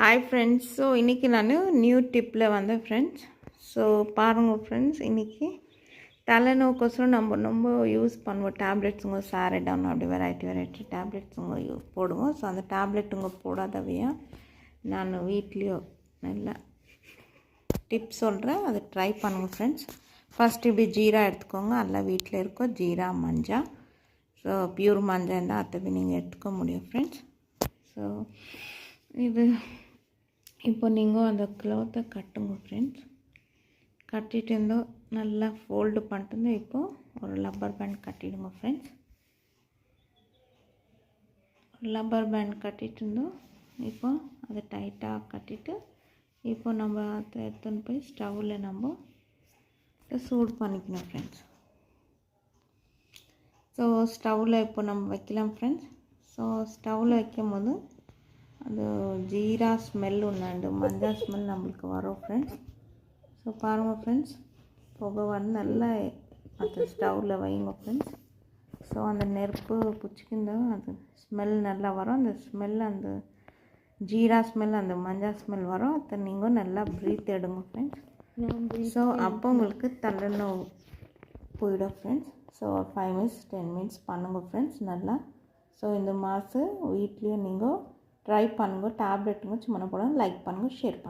Hi friends. So இன்றைக்கி நான் new டிப்பில் வந்தேன் ஃப்ரெண்ட்ஸ். ஸோ பாருங்கள் ஃப்ரெண்ட்ஸ், இன்றைக்கி தலைநோக்கோசரம் நம்ம யூஸ் பண்ணுவோம் டேப்லெட்ஸுங்க சாரிடான் அப்படி வெரைட்டி டேப்லெட்ஸுங்க போடுவோம். ஸோ அந்த டேப்லெட்டுங்க போடாதவையாக நான் வீட்லேயோ நல்லா டிப்ஸ் சொல்கிறேன், அதை ட்ரை பண்ணுங்கள் ஃப்ரெண்ட்ஸ். ஃபஸ்ட்டு இப்படி ஜீரா எடுத்துக்கோங்க. எல்லாம் வீட்டில் இருக்கோ ஜீரா மஞ்சள். ஸோ பியூர் மஞ்சள் இருந்தால் அத்தவை நீங்கள் எடுத்துக்க முடியும் ஃப்ரெண்ட்ஸ். ஸோ இது இப்போ நீங்கள் அந்த க்ளாத்தை கட்டுங்க ஃப்ரெண்ட்ஸ். கட்டிட்டு இருந்தோ நல்லா ஃபோல்டு பண்ணிட்டு இப்போது ஒரு லப்பர் பேண்ட் கட்டிடுங்க ஃப்ரெண்ட்ஸ். லப்பர் பேண்ட் கட்டிட்டு இருந்தோம். இப்போ அதை டைட்டாக கட்டிட்டு இப்போ நம்ம அதை எடுத்துன்னு போய் ஸ்டவ்வில் நம்ம சூடு பண்ணிக்கணும் ஃப்ரெண்ட்ஸ். ஸோ ஸ்டவ்வில் இப்போ நம்ம வைக்கலாம் ஃப்ரெண்ட்ஸ். ஸோ ஸ்டவ்வில் வைக்கும் போது அது ஜீரா ஸ்மெல் ஒன்று மஞ்சள் ஸ்மெல் நம்மளுக்கு வரும் ஃப்ரெண்ட்ஸ். ஸோ பாருங்கள் ஃப்ரெண்ட்ஸ், புகை வந்து நல்லா அது ஸ்டவ்வில் வைங்க ஃப்ரெண்ட்ஸ். ஸோ அந்த நெருப்பு பிடிச்சிக்கிந்த அது ஸ்மெல் நல்லா வரும். அந்த ஸ்மெல் அந்த ஜீரா ஸ்மெல் அந்த மஞ்சள் ஸ்மெல் வரும். அதை நீங்கள் நல்லா ப்ரீத் எடுங்க ஃப்ரெண்ட்ஸ். ஸோ அப்போ உங்களுக்கு தலைநோவு போயிடும் ஃப்ரெண்ட்ஸ். ஸோ 5 minutes 10 minutes பண்ணுங்கள் ஃப்ரெண்ட்ஸ் நல்லா. ஸோ இந்த மாதம் வீட்லேயும் நீங்கள் ட்ரை பண்ணுங்கள். டேப்லெட்டுங்க சும்மா போடுங்க. லைக் பண்ணுங்கள், ஷேர் பண்ணுங்கள்.